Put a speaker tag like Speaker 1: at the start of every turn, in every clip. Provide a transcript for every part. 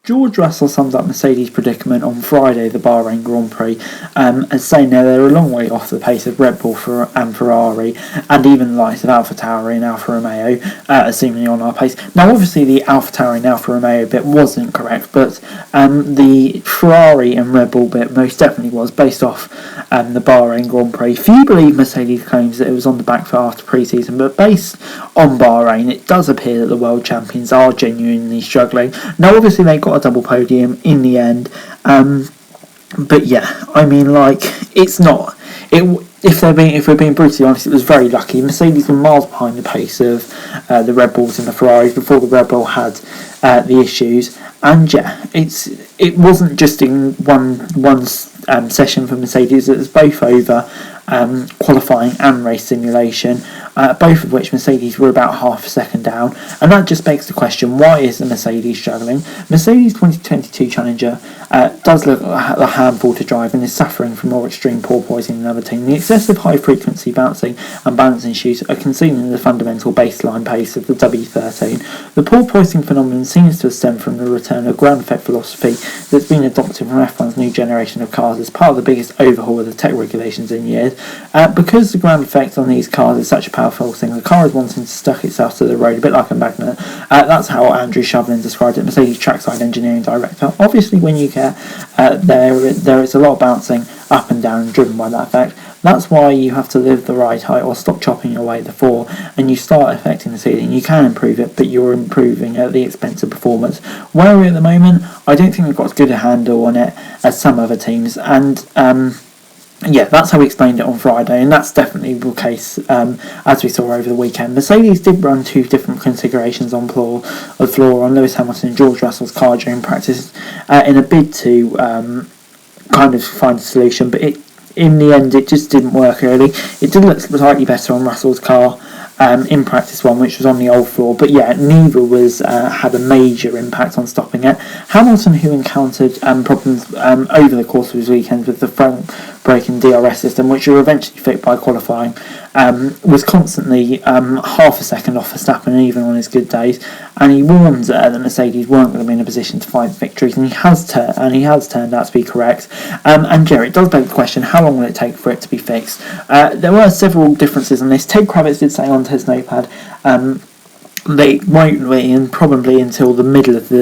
Speaker 1: George Russell summed up Mercedes' predicament on Friday, the Bahrain Grand Prix, as saying that they're a long way off the pace of Red Bull and Ferrari, and even the likes of AlphaTauri and Alfa Romeo, seemingly on our pace. Now, obviously, the AlphaTauri and Alfa Romeo bit wasn't correct, but the Ferrari and Red Bull bit most definitely was, based off the Bahrain Grand Prix. Few believe Mercedes claims that it was on the back foot after pre-season, but based on Bahrain, it does appear that the world champions are genuinely struggling. Now, obviously, they got a double podium in the end, but yeah, I mean, like, it's not it. If we're being brutally honest, it was very lucky. Mercedes were miles behind the pace of the Red Bulls and the Ferraris before the Red Bull had the issues, and yeah, it wasn't just in one session for Mercedes. It was both over qualifying and race simulation, both of which Mercedes were about half a second down, and that just begs the question, why is the Mercedes struggling? Mercedes 2022 Challenger does look a handful to drive and is suffering from more extreme porpoising than another team. The excessive high frequency bouncing and balancing issues are concealing the fundamental baseline pace of the W13. The porpoising phenomenon seems to have stemmed from the return of ground effect philosophy that's been adopted from F1's new generation of cars as part of the biggest overhaul of the tech regulations in years. Because the ground effect on these cars is such a powerful thing, the car is wanting to stuck itself to the road a bit like a magnet. That's how Andrew Shovlin described it, Mercedes trackside engineering director. Obviously, when you get there is a lot of bouncing up and down driven by that effect. That's why you have to live the ride height or stop chopping away the floor, and you start affecting the seating. You can improve it, but you're improving at the expense of performance. Where are we at the moment? I don't think we've got as good a handle on it as some other teams, and yeah, that's how we explained it on Friday, and that's definitely the case as we saw over the weekend. Mercedes did run two different configurations on floor on Lewis Hamilton and George Russell's car during practice in a bid to kind of find a solution, but in the end it just didn't work really. It did look slightly better on Russell's car in practice one, which was on the old floor, but yeah, neither was had a major impact on stopping it. Hamilton, who encountered problems over the course of his weekend with the front brake and DRS system, which were eventually fixed by qualifying, was constantly half a second off Verstappen even on his good days, and he warned that Mercedes weren't going to be in a position to find victories, and he has turned out to be correct. And yeah, it does beg the question, how long will it take for it to be fixed? There were several differences on this. Ted Kravitz did say on his notepad they won't be in probably until the middle of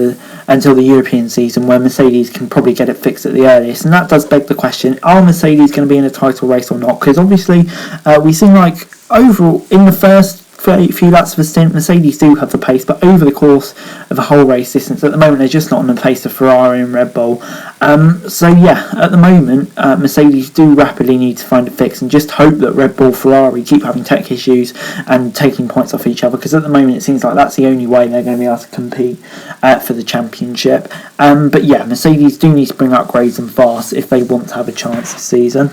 Speaker 1: until the European season, where Mercedes can probably get it fixed at the earliest. And that does beg the question, are Mercedes going to be in a title race or not? Because obviously we seem like overall in the first few laps of a stint, Mercedes do have the pace, but over the course of a whole race distance, at the moment they're just not on the pace of Ferrari and Red Bull. So yeah, at the moment Mercedes do rapidly need to find a fix and just hope that Red Bull, Ferrari keep having tech issues and taking points off each other, because at the moment it seems like that's the only way they're going to be able to compete for the championship. But yeah, Mercedes do need to bring upgrades and fast if they want to have a chance this season.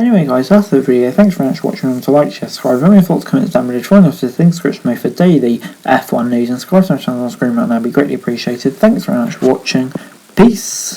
Speaker 1: Anyway guys, that's the video. Thanks very much for watching. Remember to like, share, subscribe. Remember your thoughts, comments down below. Join us for the things, description mode for daily F1 news, and subscribe to my channel on screen right now. It'd be greatly appreciated. Thanks very much for watching. Peace.